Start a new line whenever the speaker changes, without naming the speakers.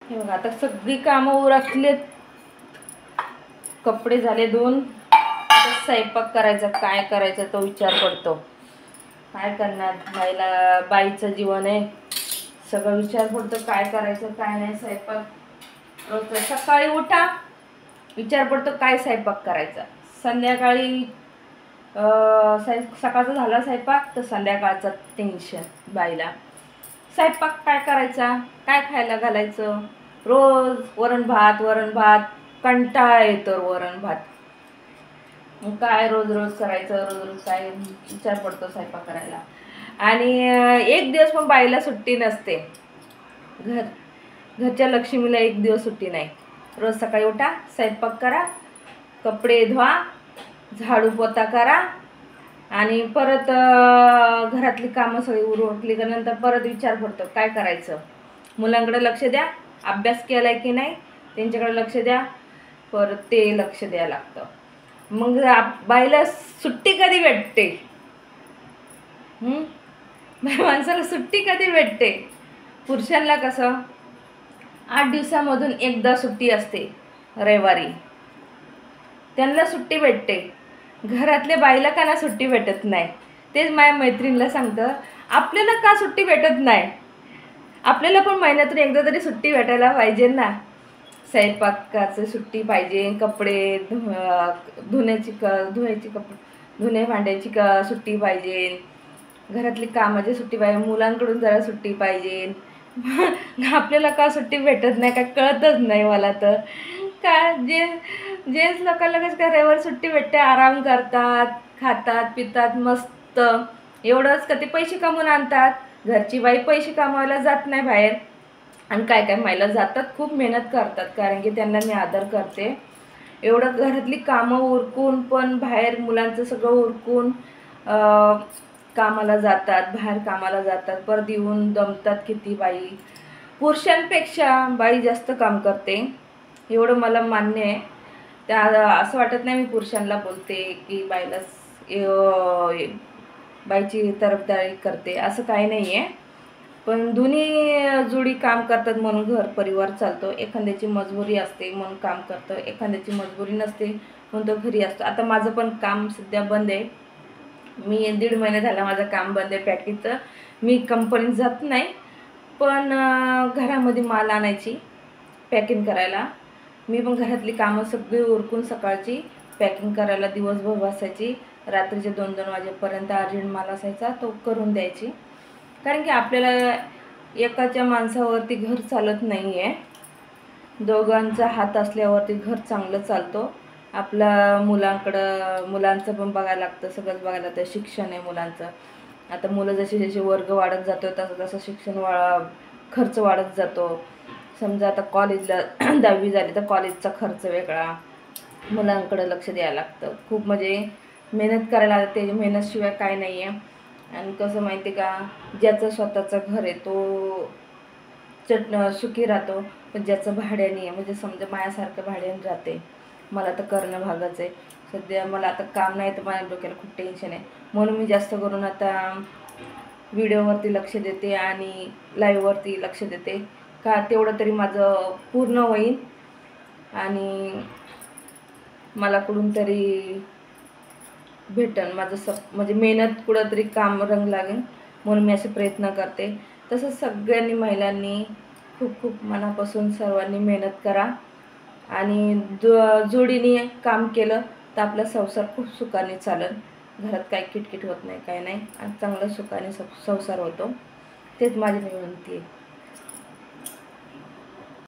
हे बघा आता सगळी कामं उरकलेत, कपडे झाले धुवून, आता स्वयंपाक करायचा, काय करायचं तो विचार पडतो. काय करणार, बाईचं जीवन आहे, सगळं विचार पडतो काय करायचं काय नाही. स्वयंपाक रोज सकाळी उठा विचार पडतो काय स्वयंपाक करायचा, संध्याकाळी सकाळचा झाला स्वयंपाक तर संध्याकाळचं टेन्शन बाईला, स्वयंपाक काय करायचा, काय खायला घालायचं. रोज वरण भात कंटाळा येतो वरण भात, मग काय रोज रोज करायचं, रोज रोज काय विचार पडतो स्वयंपाक करायला. आणि एक दिवस पण बाईला सुट्टी नसते, घरच्या लक्ष्मीला एक दिवस सुट्टी नाही. रोज सकाळी उठा, स्वयंपाक करा, कपडे धुवा, झाडू पोता करा आणि परत घरातली कामं सगळी उरकली का नंतर परत विचार पडतो काय करायचं. मुलांकडे लक्ष द्या, अभ्यास केलाय की नाही त्यांच्याकडे लक्ष द्या, परत ते लक्ष द्यायला लागतं. मग बाईला सुट्टी कधी भेटते, माणसाला सुट्टी कधी भेटते. पुरुषांना कसं 8 दिवसामधून एकदा सुट्टी असते, रविवारी त्यांना सुट्टी भेटते. घरातल्या बाईला का ना सुट्टी भेटत नाही. तेच माझ्या मैत्रिणीला सांगतं, आपल्याला का सुट्टी भेटत नाही, आपल्याला पण महिन्यातून एकदा तरी सुट्टी भेटायला पाहिजे ना. स्वयंपाकाचं सुट्टी पाहिजे, कपडे धुण्याची कपडे धुणे भांड्याची सुट्टी पाहिजे, घरातली कामाची सुट्टी पाहिजे, मुलांकडून जरा सुट्टी पाहिजे. आपल्याला का सुट्टी भेटत नाही काय कळतच नाही मला तर. का जेंट्स लोकांना कसं काय रविवारी सुट्टी भेटते, आराम करतात, खातात पितात मस्त, एवढंच का ते पैसे कमवून आणतात. घरची बाई पैसे कमवायला जात नाही बाहेर, आणि काय महिला जातात, खूप मेहनत करतात, कारण की त्यांना मी आदर करते. एवढं घरातली कामं उरकून पण बाहेर मुलांचं सगळं उरकून कामाला जातात, बाहेर कामाला जातात, परत येऊन दमतात किती बाई. पुरुषांपेक्षा बाई जास्त काम करते, एवढं मला मान्य आहे. त्या असं वाटत नाही मी पुरुषांना बोलते की बाईची तरफदारी करते, असं काही नाही आहे. पण दोन्ही जोडी काम करतात म्हणून घर परिवार चालतो. एखाद्याची मजबुरी असते म्हणून काम करतो, एखाद्याची मजबुरी नसते म्हणून तो घरी असतो. आता माझं पण काम सध्या बंद आहे, मी 1.5 महिने झाला माझं काम बंद आहे पॅकिंगचं. मी कंपनीत जात नाही, पण घरामध्ये माल आणायची, पॅकिंग करायला. मी पण घरातली कामं सगळी उरकून सकाळची पॅकिंग करायला दिवसभर बसायची, रात्रीचे 2-2 वाजेपर्यंत अर्जंट माल असायचा तो करून द्यायची. कारण की आपल्याला एकाच्या माणसावरती घर चालत नाही आहे, दोघांचा हात असल्यावरती घर चांगलं चालतो. आपल्या मुलांचं पण बघायला लागतं, सगळंच बघायला लागतं. शिक्षण आहे मुलांचं, आता मुलं जसे वर्ग वाढत जातो तसं शिक्षण खर्च वाढत जातो. समजा आता कॉलेजला 10वी झाली तर कॉलेजचा खर्च वेगळा, मुलांकडे लक्ष द्यायला लागतं. खूप म्हणजे मेहनत करायला लागते, मेहनतशिवाय काय नाही आहे. आणि कसं माहिती का, ज्याचं स्वतःचं घर आहे तो सुखी राहतो, पण ज्याचं भाड्याने आहे, म्हणजे समजा माझ्यासारखं भाड्याने राहते, मला तर करणं भागच आहे. सध्या मला आता काम नाही तर माझ्या डोक्याला खूप टेन्शन आहे, म्हणून मी जास्त करून आता व्हिडिओवरती लक्ष देते आणि लाईव्हवरती लक्ष देते, का तेवढं तरी माझं पूर्ण होईल आणि मला कुठून तरी भेटन माझं म्हणजे मेहनत कुठंतरी काम रंग लागेल, म्हणून मी असे प्रयत्न करते. तसंच सगळ्यांनी महिलांनी खूप मनापासून सर्वांनी मेहनत करा आणि जोडीने काम केलं तर आपला संसार खूप सुखाने चालेल. घरात काही किटकिट होत नाही, काय नाही, आणि चांगलं सुखाने संसार होतो. तेच माझी विनंती आहे.